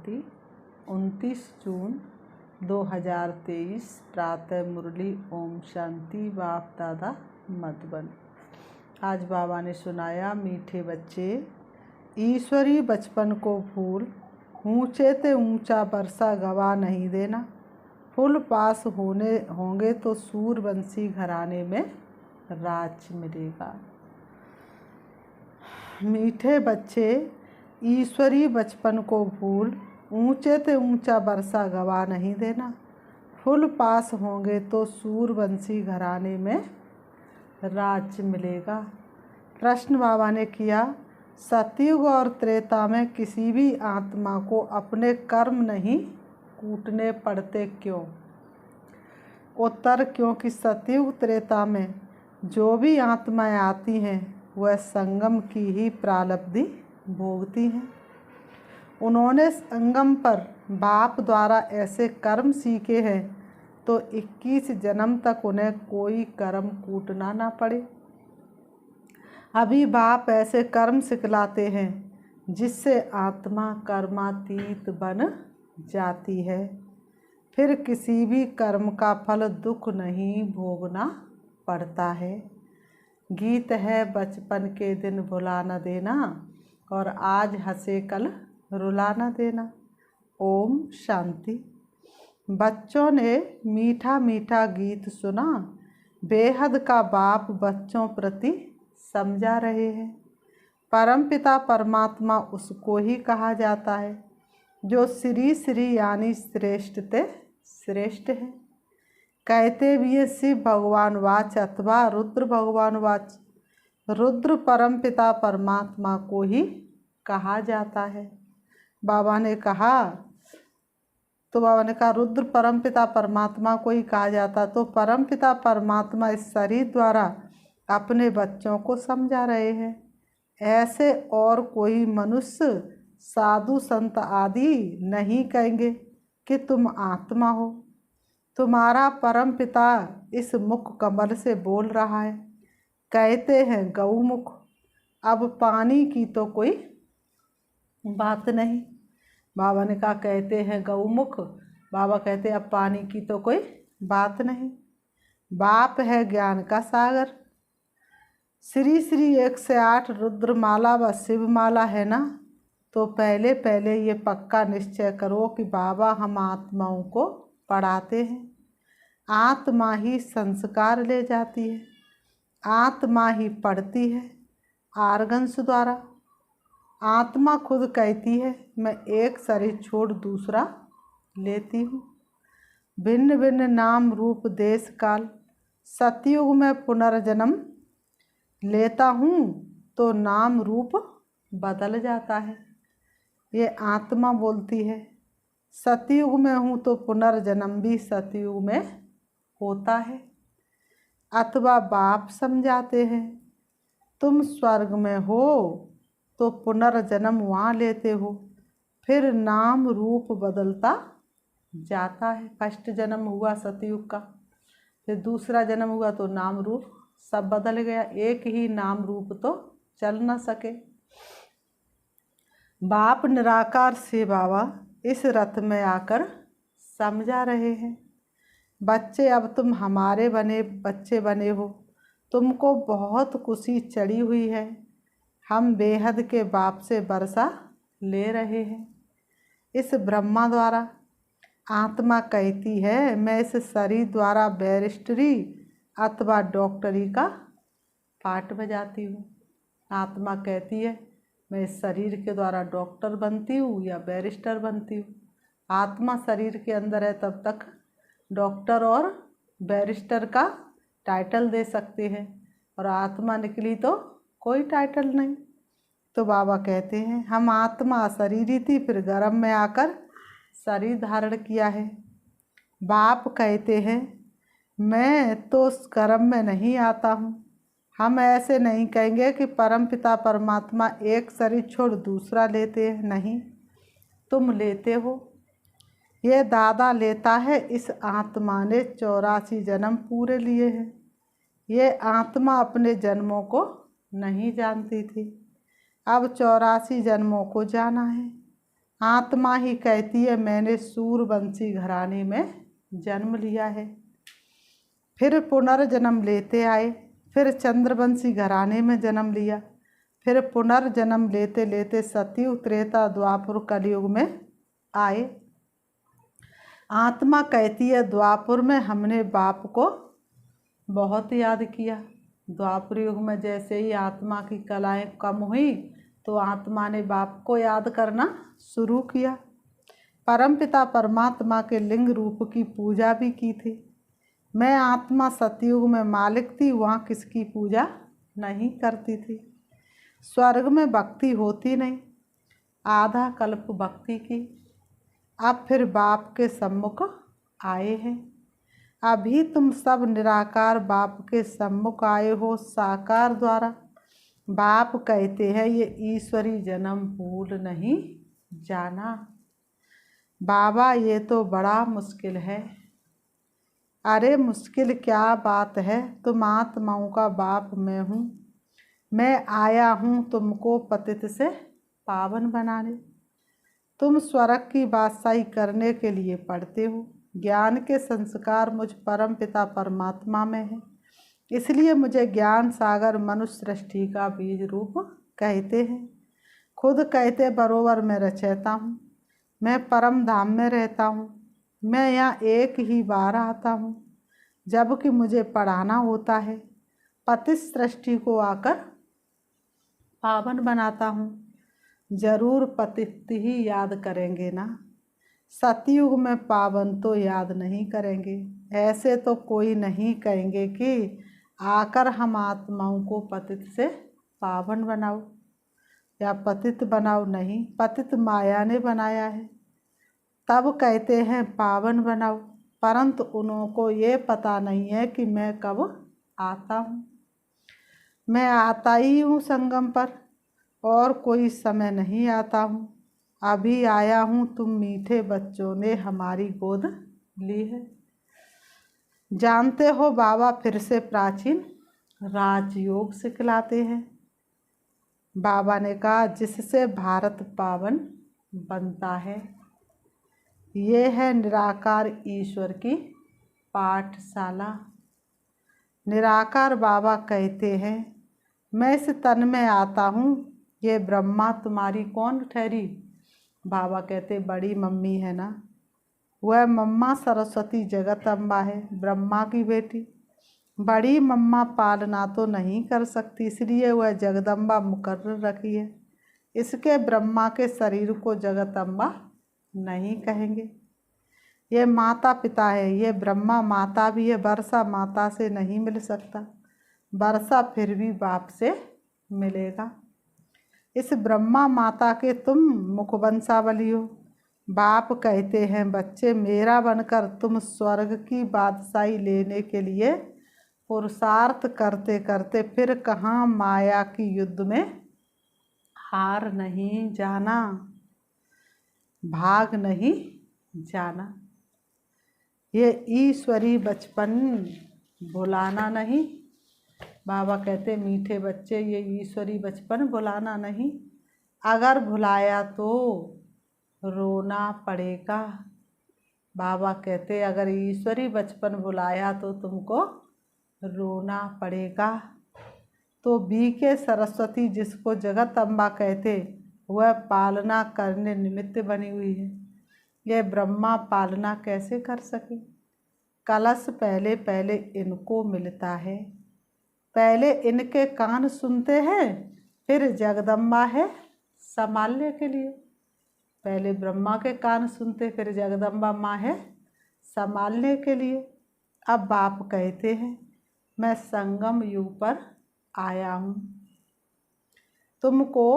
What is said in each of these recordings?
शांति 29 जून 2023 प्रातः मुरली ओम शांति बाप दादा मधुबन। आज बाबा ने सुनाया, मीठे बच्चे ईश्वरी बचपन को भूल, ऊंचे ते ऊंचा बरसा गवा नहीं देना। फूल पास होंगे तो सूरवंशी घराने में राज्य मिलेगा। मीठे बच्चे ईश्वरी बचपन को भूल, ऊंचे ते ऊंचा बरसा गवा नहीं देना। फूल पास होंगे तो सूरवंशी घराने में राज्य मिलेगा। प्रश्न बाबा ने किया, सतयुग और त्रेता में किसी भी आत्मा को अपने कर्म नहीं कूटने पड़ते, क्यों? उत्तर, क्योंकि सतयुग त्रेता में जो भी आत्माएं आती हैं वह संगम की ही प्रारब्धि भोगती हैं। उन्होंने संगम पर बाप द्वारा ऐसे कर्म सीखे हैं तो 21 जन्म तक उन्हें कोई कर्म कूटना ना पड़े। अभी बाप ऐसे कर्म सिखलाते हैं जिससे आत्मा कर्मातीत बन जाती है। फिर किसी भी कर्म का फल दुख नहीं भोगना पड़ता है। गीत है, बचपन के दिन भुला न देना और आज हंसे कल रुला न देना। ओम शांति। बच्चों ने मीठा मीठा गीत सुना। बेहद का बाप बच्चों प्रति समझा रहे हैं। परमपिता परमात्मा उसको ही कहा जाता है जो श्री श्री यानी श्रेष्ठ ते श्रेष्ठ है। कहते भी है शिव भगवान वाच अथवा रुद्र भगवान वाच। रुद्र परमपिता परमात्मा को ही कहा जाता है। बाबा ने कहा रुद्र परमपिता परमात्मा को ही कहा जाता। तो परमपिता परमात्मा इस शरीर द्वारा अपने बच्चों को समझा रहे हैं। ऐसे और कोई मनुष्य, साधु संत आदि नहीं कहेंगे कि तुम आत्मा हो। तुम्हारा परमपिता इस मुख कमल से बोल रहा है। कहते हैं गौमुख। अब पानी की तो कोई बात नहीं। बाबा ने कहा कहते हैं गौमुख। बाबा कहते अब पानी की तो कोई बात नहीं। बाप है ज्ञान का सागर। श्री श्री 108 रुद्रमाला व शिवमाला है ना, तो पहले पहले ये पक्का निश्चय करो कि बाबा हम आत्माओं को पढ़ाते हैं। आत्मा ही संस्कार ले जाती है, आत्मा ही पढ़ती है आर्गन्स द्वारा। आत्मा खुद कहती है मैं एक शरीर छोड़ दूसरा लेती हूँ। भिन्न भिन्न नाम रूप देश काल। सतयुग में पुनर्जन्म लेता हूँ तो नाम रूप बदल जाता है। ये आत्मा बोलती है। सतयुग में हूँ तो पुनर्जन्म भी सतयुग में होता है। अथवा बाप समझाते हैं तुम स्वर्ग में हो तो पुनर्जन्म वहाँ लेते हो, फिर नाम रूप बदलता जाता है। फर्स्ट जन्म हुआ सतयुग का, फिर दूसरा जन्म हुआ तो नाम रूप सब बदल गया। एक ही नाम रूप तो चल न सके। बाप निराकार से बाबा इस रथ में आकर समझा रहे हैं, बच्चे अब तुम हमारे बच्चे बने हो। तुमको बहुत खुशी चढ़ी हुई है। हम बेहद के बाप से वर्षा ले रहे हैं। इस ब्रह्मा द्वारा आत्मा कहती है मैं इस शरीर द्वारा बैरिस्टरी अथवा डॉक्टरी का पाठ बजाती हूँ। आत्मा कहती है मैं इस शरीर के द्वारा डॉक्टर बनती हूँ या बैरिस्टर बनती हूँ। आत्मा शरीर के अंदर है तब तक डॉक्टर और बैरिस्टर का टाइटल दे सकते हैं, और आत्मा निकली तो कोई टाइटल नहीं। तो बाबा कहते हैं हम आत्मा शरीरी थी, फिर गर्भ में आकर शरीर धारण किया है। बाप कहते हैं मैं तो उस गर्भ में नहीं आता हूँ। हम ऐसे नहीं कहेंगे कि परमपिता परमात्मा एक शरीर छोड़ दूसरा लेते हैं, नहीं, तुम लेते हो। ये दादा लेता है। इस आत्मा ने 84 जन्म पूरे लिए हैं। ये आत्मा अपने जन्मों को नहीं जानती थी, अब 84 जन्मों को जाना है। आत्मा ही कहती है मैंने सूर्यवंशी घराने में जन्म लिया है, फिर पुनर्जन्म लेते आए, फिर चंद्रवंशी घराने में जन्म लिया, फिर पुनर्जन्म लेते लेते सतयुग त्रेता द्वापर कलयुग में आए। आत्मा कहती है द्वापर में हमने बाप को बहुत याद किया। द्वापर युग में जैसे ही आत्मा की कलाएं कम हुई तो आत्मा ने बाप को याद करना शुरू किया। परमपिता परमात्मा के लिंग रूप की पूजा भी की थी। मैं आत्मा सतयुग में मालिक थी, वहाँ किसकी पूजा नहीं करती थी। स्वर्ग में भक्ति होती नहीं, आधा कल्प भक्ति की। अब फिर बाप के सम्मुख आए हैं। अभी तुम सब निराकार बाप के सम्मुख आए हो साकार द्वारा। बाप कहते हैं ये ईश्वरी जन्म भूल नहीं जाना। बाबा ये तो बड़ा मुश्किल है। अरे मुश्किल क्या बात है, तुम आत्माओं का बाप मैं हूँ। मैं आया हूँ तुमको पतित से पावन बनाने। तुम स्वर्ग की बादशाही करने के लिए पढ़ते हो। ज्ञान के संस्कार मुझ परम पिता परमात्मा में है, इसलिए मुझे ज्ञान सागर मनुष्य सृष्टि का बीज रूप कहते हैं। खुद कहते बरोबर मैं रचयिता हूँ, मैं परम धाम में रहता हूँ। मैं यहाँ एक ही बार आता हूँ जबकि मुझे पढ़ाना होता है। पतित सृष्टि को आकर पावन बनाता हूँ। जरूर पतित ही याद करेंगे ना, सतयुग में पावन तो याद नहीं करेंगे। ऐसे तो कोई नहीं कहेंगे कि आकर हम आत्माओं को पतित से पावन बनाओ या पतित बनाओ। नहीं, पतित माया ने बनाया है, तब कहते हैं पावन बनाओ। परंतु उनको ये पता नहीं है कि मैं कब आता हूँ। मैं आता ही हूँ संगम पर, और कोई समय नहीं आता हूँ। अभी आया हूँ, तुम मीठे बच्चों ने हमारी गोद ली है। जानते हो बाबा फिर से प्राचीन राजयोग सिखलाते हैं। बाबा ने कहा जिससे भारत पावन बनता है, ये है निराकार ईश्वर की पाठशाला। निराकार बाबा कहते हैं मैं इस तन में आता हूँ। ये ब्रह्मा तुम्हारी कौन ठहरी? बाबा कहते बड़ी मम्मी है ना। वह मम्मा सरस्वती जगत अम्बा है, ब्रह्मा की बेटी। बड़ी मम्मा पालना तो नहीं कर सकती, इसलिए वह जगदम्बा मुकर्रर रखी है। इसके ब्रह्मा के शरीर को जगत अम्बा नहीं कहेंगे। ये माता पिता है, ये ब्रह्मा माता भी है। वर्षा माता से नहीं मिल सकता, वर्षा फिर भी बाप से मिलेगा। इस ब्रह्मा माता के तुम मुखवंशावली हो। बाप कहते हैं बच्चे मेरा बनकर तुम स्वर्ग की बादशाही लेने के लिए पुरुषार्थ करते करते फिर कहाँ माया की युद्ध में हार नहीं जाना, भाग नहीं जाना। ये ईश्वरी बचपन भुलाना नहीं। बाबा कहते मीठे बच्चे ये ईश्वरी बचपन भुलाना नहीं। अगर भुलाया तो रोना पड़ेगा। बाबा कहते अगर ईश्वरी बचपन भुलाया तो तुमको रोना पड़ेगा। तो बीके सरस्वती जिसको जगत अम्बा कहते, वह पालना करने निमित्त बनी हुई है। यह ब्रह्मा पालना कैसे कर सके? कलश पहले पहले इनको मिलता है। पहले इनके कान सुनते हैं, फिर जगदम्बा है संभालने के लिए। पहले ब्रह्मा के कान सुनते, फिर जगदम्बा माँ है संभालने के लिए। अब बाप कहते हैं मैं संगम युग पर आया हूँ तुमको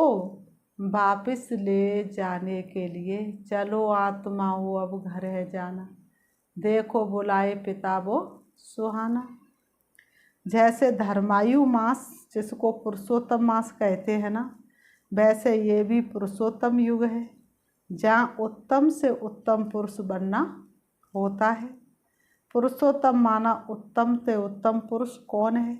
वापिस ले जाने के लिए। चलो आत्माओं अब घर है जाना, देखो बुलाए पिता वो सुहाना। जैसे धर्मायु मास जिसको पुरुषोत्तम मास कहते हैं ना, वैसे ये भी पुरुषोत्तम युग है जहाँ उत्तम से उत्तम पुरुष बनना होता है। पुरुषोत्तम माना उत्तम से उत्तम पुरुष कौन है?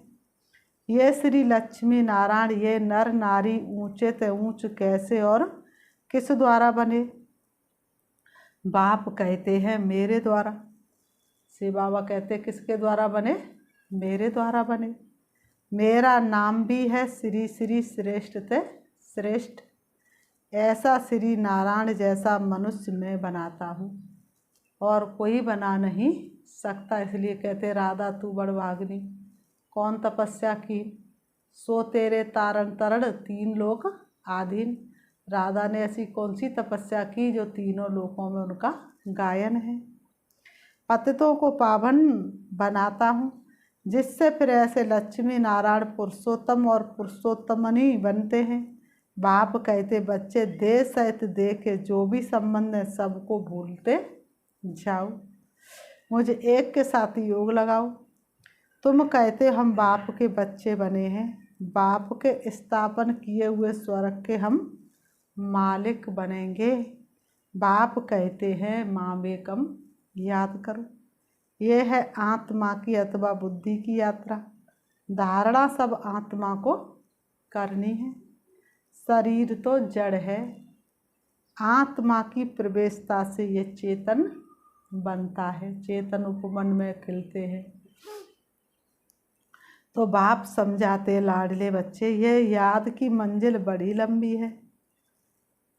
ये श्री लक्ष्मी नारायण। ये नर नारी ऊंचे से ऊंच कैसे और किस द्वारा बने? बाप कहते हैं मेरे द्वारा। शिव बाबा कहते किसके द्वारा बने? मेरे द्वारा बने। मेरा नाम भी है श्री श्री श्रेष्ठ ते श्रेष्ठ। ऐसा श्री नारायण जैसा मनुष्य मैं बनाता हूँ और कोई बना नहीं सकता। इसलिए कहते राधा तू बड़भागिनी। कौन तपस्या की? सो तेरे तारण तरण तीन लोक आधीन। राधा ने ऐसी कौन सी तपस्या की जो तीनों लोकों में उनका गायन है। पतितों को पावन बनाता हूँ, जिससे फिर ऐसे लक्ष्मी नारायण पुरुषोत्तम और पुरुषोत्तमनी बनते हैं। बाप कहते बच्चे दे सहित दे के जो भी संबंध है सबको भूलते जाओ, मुझे एक के साथ योग लगाओ। तुम कहते हम बाप के बच्चे बने हैं, बाप के स्थापन किए हुए स्वर्ग के हम मालिक बनेंगे। बाप कहते हैं माँ बेकम याद करो। ये है आत्मा की अथवा बुद्धि की यात्रा। धारणा सब आत्मा को करनी है। शरीर तो जड़ है, आत्मा की प्रवेशता से ये चेतन बनता है। चेतन उपवन में खिलते हैं। तो बाप समझाते लाडले बच्चे ये याद की मंजिल बड़ी लंबी है।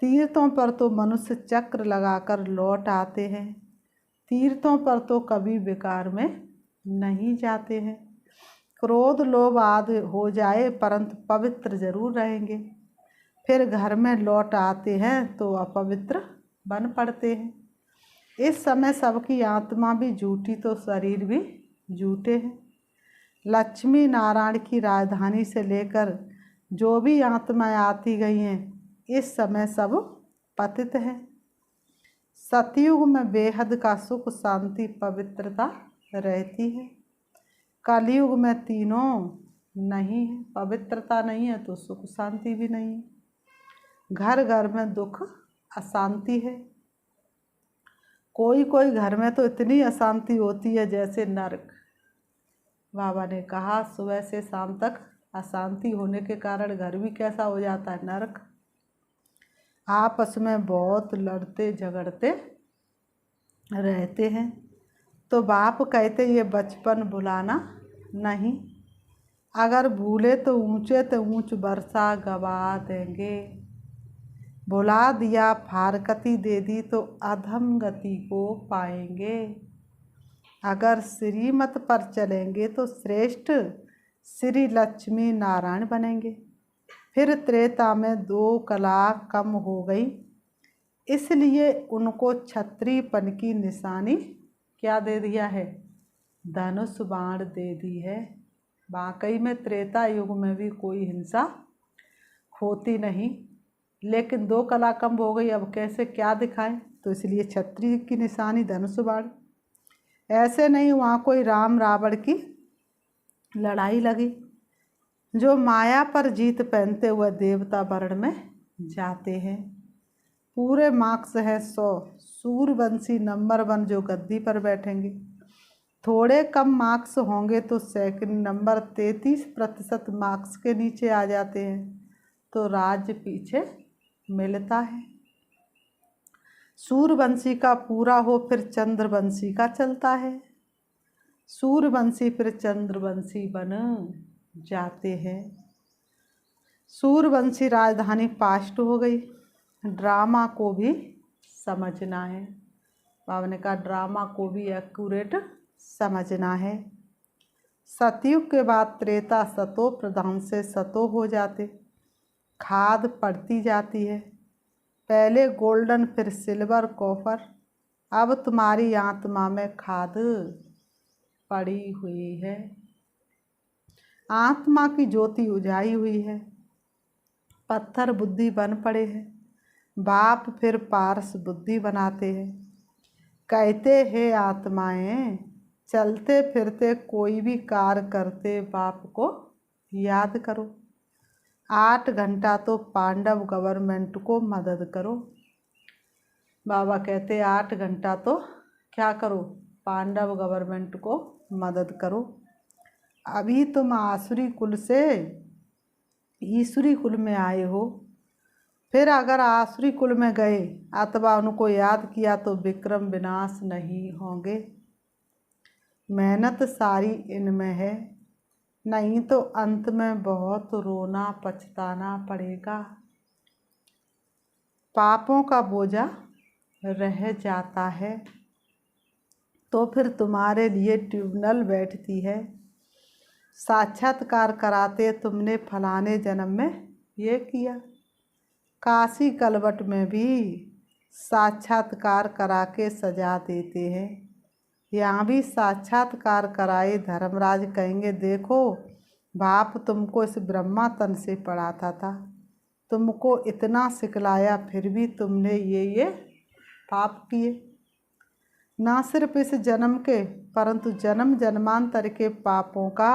तीर्थों पर तो मनुष्य चक्र लगाकर लौट आते हैं, तीर्थों पर तो कभी बेकार में नहीं जाते हैं। क्रोध लोभ आदि हो जाए परंतु पवित्र जरूर रहेंगे। फिर घर में लौट आते हैं तो अपवित्र बन पड़ते हैं। इस समय सबकी आत्मा भी झूठी तो शरीर भी झूठे हैं। लक्ष्मी नारायण की राजधानी से लेकर जो भी आत्माएं आती गई हैं इस समय सब पतित हैं। सतयुग में बेहद का सुख शांति पवित्रता रहती है। कलयुग में तीनों नहीं है, पवित्रता नहीं है तो सुख शांति भी नहीं है। घर घर में दुख अशांति है। कोई कोई घर में तो इतनी अशांति होती है जैसे नरक। बाबा ने कहा सुबह से शाम तक अशांति होने के कारण घर भी कैसा हो जाता है? नरक। आपस में बहुत लड़ते झगड़ते रहते हैं। तो बाप कहते ये बचपन भुलाना नहीं, अगर भूले तो ऊंच वर्षा गवा देंगे। भुला दिया फारकती दे दी तो अधम गति को पाएंगे। अगर श्रीमत पर चलेंगे तो श्रेष्ठ श्री लक्ष्मी नारायण बनेंगे। फिर त्रेता में 2 कला कम हो गई, इसलिए उनको क्षत्रियपन की निशानी क्या दे दिया है? धनुष बाण दे दी है। वाकई में त्रेता युग में भी कोई हिंसा होती नहीं, लेकिन 2 कला कम हो गई। अब कैसे क्या दिखाएं? तो इसलिए क्षत्रिय की निशानी धनुष बाण। ऐसे नहीं वहाँ कोई राम रावण की लड़ाई लगी। जो माया पर जीत पहनते हुए देवता वर्ण में जाते हैं। पूरे मार्क्स हैं 100। सूर्यवंशी नंबर 1 जो गद्दी पर बैठेंगे। थोड़े कम मार्क्स होंगे तो सेकंड नंबर 33% मार्क्स के नीचे आ जाते हैं तो राज्य पीछे मिलता है। सूर्यवंशी का पूरा हो फिर चंद्रवंशी का चलता है। सूर्यवंशी फिर चंद्रवंशी बन जाते हैं। सूर्यवंशी राजधानी पास्ट हो गई। ड्रामा को भी समझना है। बाबा ने कहा ड्रामा को भी एक्यूरेट समझना है। सतयुग के बाद त्रेता सतो प्रधान से सतो हो जाते। खाद पड़ती जाती है। पहले गोल्डन फिर सिल्वर कॉपर। अब तुम्हारी आत्मा में खाद पड़ी हुई है। आत्मा की ज्योति उजाई हुई है। पत्थर बुद्धि बन पड़े हैं। बाप फिर पारस बुद्धि बनाते हैं। कहते हैं आत्माएं चलते फिरते कोई भी कार्य करते बाप को याद करो। 8 घंटा तो पांडव गवर्नमेंट को मदद करो। बाबा कहते 8 घंटा तो क्या करो? पांडव गवर्नमेंट को मदद करो। अभी तुम आसुरी कुल से ईश्वरी कुल में आए हो फिर अगर आसुरी कुल में गए अथवा उनको याद किया तो विक्रम विनाश नहीं होंगे। मेहनत सारी इनमें है, नहीं तो अंत में बहुत रोना पछताना पड़ेगा। पापों का बोझा रह जाता है तो फिर तुम्हारे लिए ट्रिब्यूनल बैठती है। साक्षात्कार कराते तुमने फलाने जन्म में ये किया। काशी कलवट में भी साक्षात्कार करा के सजा देते हैं। यहाँ भी साक्षात्कार कराए धर्मराज कहेंगे, देखो बाप तुमको इस ब्रह्मा तन से पढ़ाता था, तुमको इतना सिखलाया, फिर भी तुमने ये पाप किए। ना सिर्फ इस जन्म के परंतु जन्म जन्मांतर के पापों का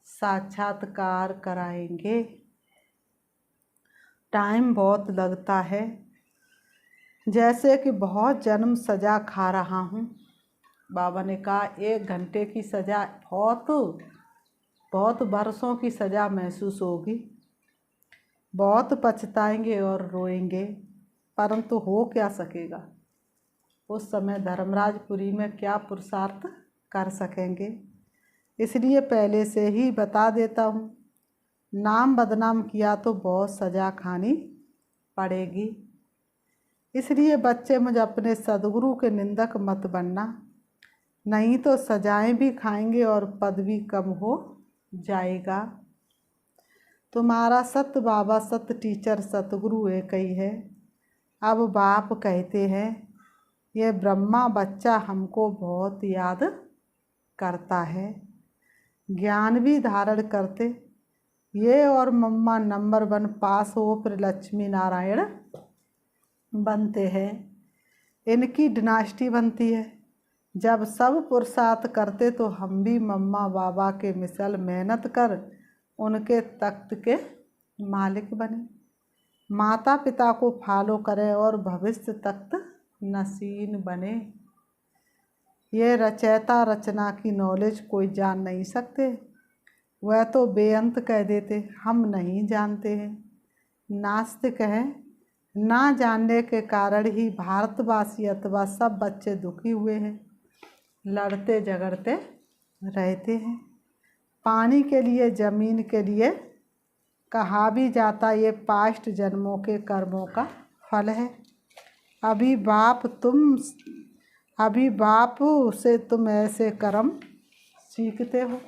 साक्षात्कार कराएंगे। टाइम बहुत लगता है, जैसे कि बहुत जन्म सजा खा रहा हूँ। बाबा ने कहा 1 घंटे की सजा बहुत वर्षों की सजा महसूस होगी, बहुत पछताएंगे और रोएंगे, परंतु हो क्या सकेगा। उस समय धर्मराजपुरी में क्या पुरुषार्थ कर सकेंगे। इसलिए पहले से ही बता देता हूँ, नाम बदनाम किया तो बहुत सजा खानी पड़ेगी। इसलिए बच्चे मुझे अपने सदगुरु के निंदक मत बनना, नहीं तो सजाएं भी खाएंगे और पद भी कम हो जाएगा। तुम्हारा सत्य बाबा सत्य टीचर सतगुरु एक ही है। अब बाप कहते हैं, ये ब्रह्मा बच्चा हमको बहुत याद करता है, ज्ञान भी धारण करते। ये और मम्मा नंबर 1 पास हो फिर लक्ष्मी नारायण बनते हैं, इनकी डिनास्टी बनती है। जब सब पुरुषार्थ करते तो हम भी मम्मा बाबा के मिसल मेहनत कर उनके तख्त के मालिक बने। माता पिता को फॉलो करें और भविष्य तख्त नसीन बने। ये रचयिता रचना की नॉलेज कोई जान नहीं सकते, वह तो बेअंत कह देते हम नहीं जानते हैं। नास्तिक हैं, ना जानने के कारण ही भारतवासी अथवा सब बच्चे दुखी हुए हैं, लड़ते झगड़ते रहते हैं। पानी के लिए जमीन के लिए कहा भी जाता, ये पास्ट जन्मों के कर्मों का फल है। अभी बाप से तुम ऐसे कर्म सीखते हो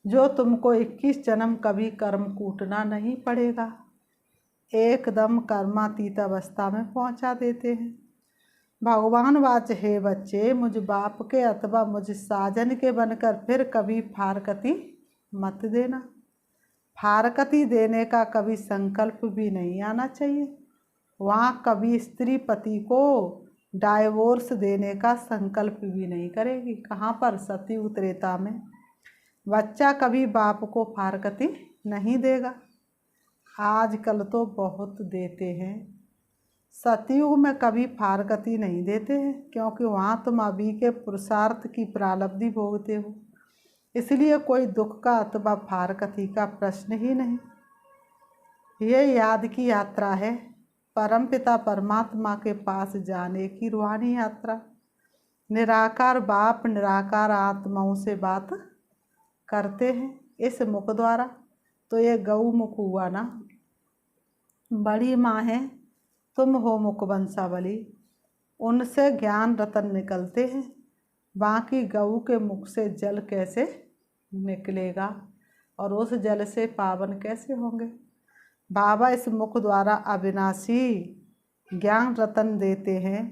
जो तुमको 21 जन्म कभी कर्म कूटना नहीं पड़ेगा, एकदम कर्मातीत अवस्था में पहुंचा देते हैं। भगवान वाच, हे बच्चे मुझ बाप के अथवा मुझ साजन के बनकर फिर कभी फारकती मत देना। फारकती देने का कभी संकल्प भी नहीं आना चाहिए। वहाँ कभी स्त्री पति को डाइवोर्स देने का संकल्प भी नहीं करेगी। कहाँ पर? सतयुग त्रेता में। बच्चा कभी बाप को फारकती नहीं देगा। आजकल तो बहुत देते हैं, सतयुग में कभी फारकती नहीं देते हैं, क्योंकि वहाँ तुम अभी के पुरुषार्थ की प्रारब्धि भोगते हो, इसलिए कोई दुख का अथवा फारकती का प्रश्न ही नहीं। ये याद की यात्रा है, परमपिता परमात्मा के पास जाने की रूहानी यात्रा। निराकार बाप निराकार आत्माओं से बात करते हैं इस मुख द्वारा। तो ये गौ मुख हुआ ना, बड़ी माँ है, तुम हो मुख वंशावली, उनसे ज्ञान रतन निकलते हैं। बाकी गऊ के मुख से जल कैसे निकलेगा और उस जल से पावन कैसे होंगे। बाबा इस मुख द्वारा अविनाशी ज्ञान रतन देते हैं।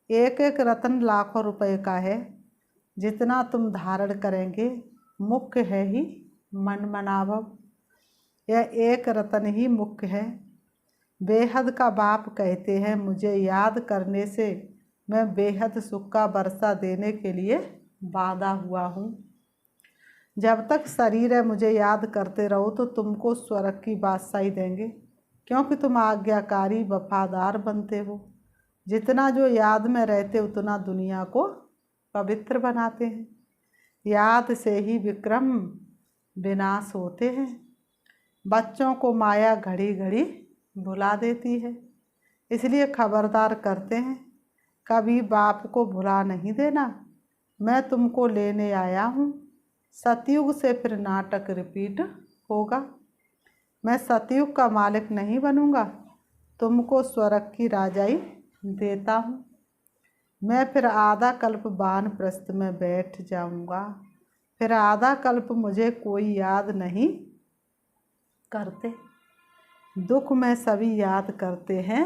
एक एक रतन लाखों रुपए का है, जितना तुम धारण करेंगे। मुख्य है ही मन मनाभव, यह एक रतन ही मुख्य है। बेहद का बाप कहते हैं, मुझे याद करने से मैं बेहद सुख का वर्षा देने के लिए बांधा हुआ हूँ। जब तक शरीर है मुझे याद करते रहो तो तुमको स्वर्ग की बादशाही देंगे, क्योंकि तुम आज्ञाकारी वफादार बनते हो। जितना जो याद में रहते उतना दुनिया को पवित्र बनाते हैं। याद से ही विक्रम विनाश होते हैं। बच्चों को माया घड़ी घड़ी भुला देती है, इसलिए खबरदार करते हैं, कभी बाप को भुला नहीं देना। मैं तुमको लेने आया हूँ। सतयुग से फिर नाटक रिपीट होगा। मैं सतयुग का मालिक नहीं बनूंगा, तुमको स्वर्ग की राजाई देता हूँ। मैं फिर आधा कल्प वानप्रस्थ में बैठ जाऊंगा, फिर आधा कल्प मुझे कोई याद नहीं करते। दुख में सभी याद करते हैं,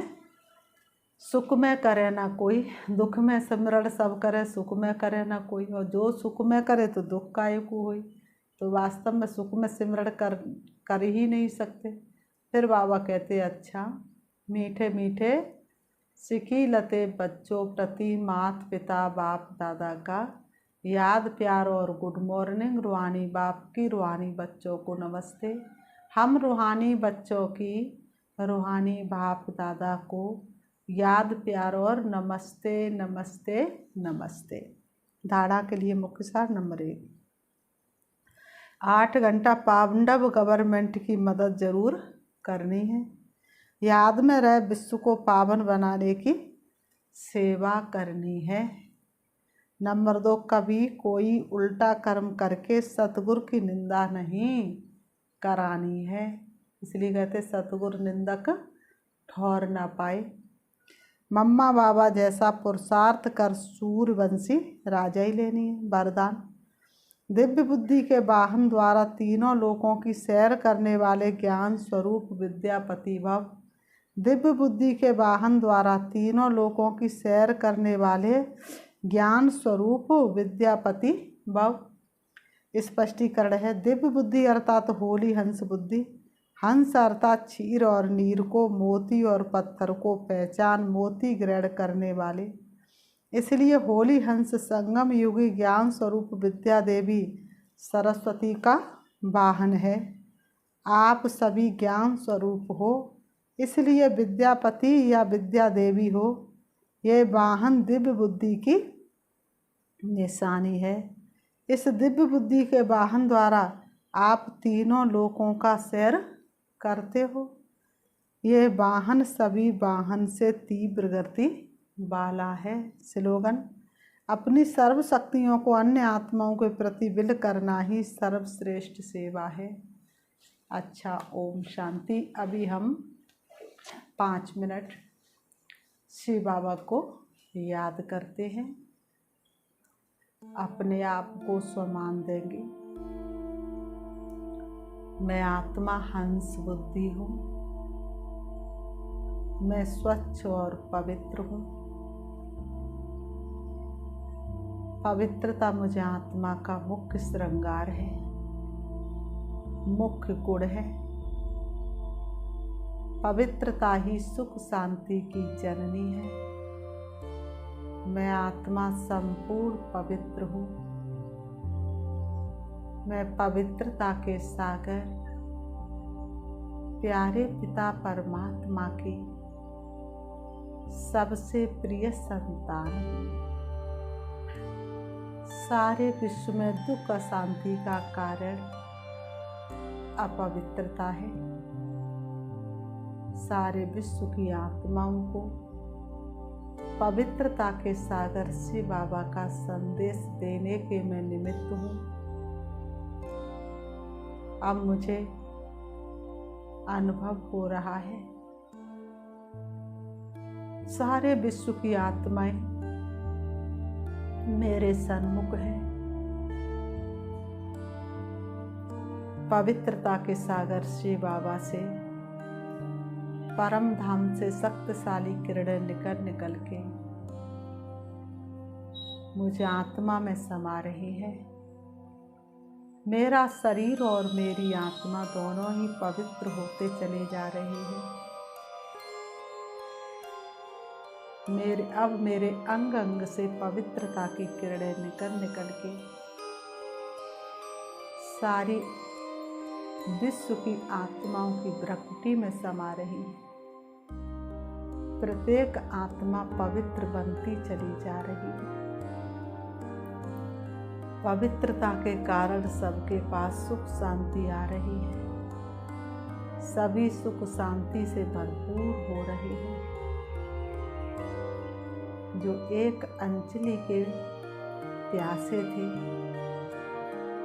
सुख में करे ना कोई। दुख में सिमरण सब करे, सुख में करे ना कोई। और जो सुख में करे तो दुख काहे को होई। तो वास्तव में सुख में सिमरण कर ही नहीं सकते। फिर बाबा कहते, अच्छा मीठे मीठे सिखी लते बच्चों प्रति माता पिता बाप दादा का याद प्यार और गुड मॉर्निंग। रूहानी बाप की रूहानी बच्चों को नमस्ते। हम रूहानी बच्चों की रूहानी बाप दादा को याद प्यार और नमस्ते नमस्ते नमस्ते। धारणा के लिए मुख्य सार नंबर 1, 8 घंटा पांडव गवर्नमेंट की मदद जरूर करनी है। याद में रह विश्व को पावन बनाने की सेवा करनी है। नंबर 2, कभी कोई उल्टा कर्म करके सतगुरु की निंदा नहीं करानी है, इसलिए कहते सतगुरु निंदक ठौर ना पाए। मम्मा बाबा जैसा पुरुषार्थ कर सूर्यवंशी राजा ही लेनी है। वरदान, दिव्य बुद्धि के वाहन द्वारा तीनों लोकों की सैर करने वाले ज्ञान स्वरूप विद्यापति भव। दिव्य बुद्धि के वाहन द्वारा तीनों लोकों की सैर करने वाले ज्ञान स्वरूप विद्यापति भव। स्पष्टीकरण है, दिव्य बुद्धि अर्थात होली हंस बुद्धि। हंस अर्थात क्षीर और नीर को, मोती और पत्थर को पहचान मोती ग्रहण करने वाले। इसलिए होली हंस संगम युगी ज्ञान स्वरूप विद्या देवी सरस्वती का वाहन है। आप सभी ज्ञान स्वरूप हो, इसलिए विद्यापति या विद्या देवी हो। ये वाहन दिव्य बुद्धि की निशानी है। इस दिव्य बुद्धि के वाहन द्वारा आप तीनों लोकों का सैर करते हो। ये वाहन सभी वाहन से तीव्र गति वाला है। स्लोगन, अपनी सर्व शक्तियों को अन्य आत्माओं के प्रति विल करना ही सर्वश्रेष्ठ सेवा है। अच्छा, ओम शांति। अभी हम 5 मिनट शिव बाबा को याद करते हैं, अपने आप को सम्मान देंगे। मैं आत्मा हंस बुद्धि हूँ, मैं स्वच्छ और पवित्र हूँ। पवित्रता मुझे आत्मा का मुख्य श्रृंगार है, मुख्य गुण है। पवित्रता ही सुख शांति की जननी है। मैं आत्मा संपूर्ण पवित्र हूँ। मैं पवित्रता के सागर प्यारे पिता परमात्मा की सबसे प्रिय संतान हूँ। सारे विश्व में दुख अशांति का कारण अपवित्रता है। सारे विश्व की आत्माओं को पवित्रता के सागर शिव बाबा का संदेश देने के मैं निमित्त हूँ। अब मुझे अनुभव हो रहा है, सारे विश्व की आत्माएं मेरे सन्मुख हैं। पवित्रता के सागर शिव बाबा से, परम धाम से शक्तिशाली किरणें निकल के मुझे आत्मा में समा रही है। मेरा शरीर और मेरी आत्मा दोनों ही पवित्र होते चले जा रहे हैं। अब मेरे अंग अंग से पवित्रता की किरणें निकल के सारी विश्व की आत्माओं की प्रकृति में समा रही है। प्रत्येक आत्मा पवित्र बनती चली जा रही है। पवित्रता के कारण सबके पास सुख शांति आ रही है। सभी सुख शांति से भरपूर हो रहे हैं। जो एक अंजलि के प्यासे थे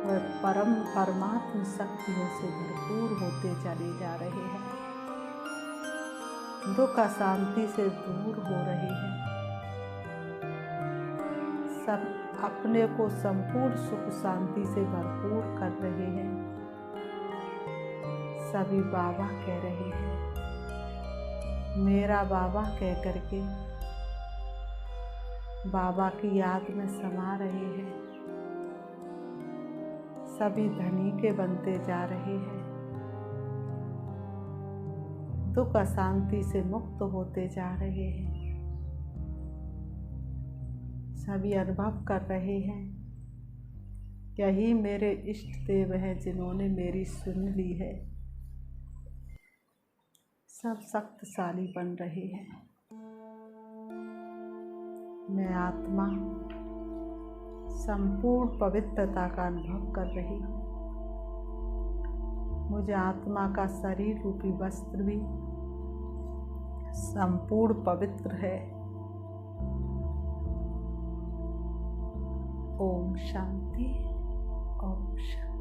वह परमात्म शक्तियों से भरपूर होते चले जा रहे हैं। दुख अशांति से दूर हो रहे हैं। सब अपने को संपूर्ण सुख शांति से भरपूर कर रहे हैं। सभी बाबा कह रहे हैं, मेरा बाबा कह करके बाबा की याद में समा रहे हैं। सभी धनी के बनते जा रहे हैं। दुख अशांति से मुक्त होते जा रहे हैं। सभी अनुभव कर रहे हैं, यही मेरे इष्ट देव हैं जिन्होंने मेरी सुन ली है। सब शक्तिशाली बन रहे हैं। मैं आत्मा संपूर्ण पवित्रता का अनुभव कर रही हूँ। मुझे आत्मा का शरीर रूपी वस्त्र भी संपूर्ण पवित्र है। ओम शांति, ओम शांति।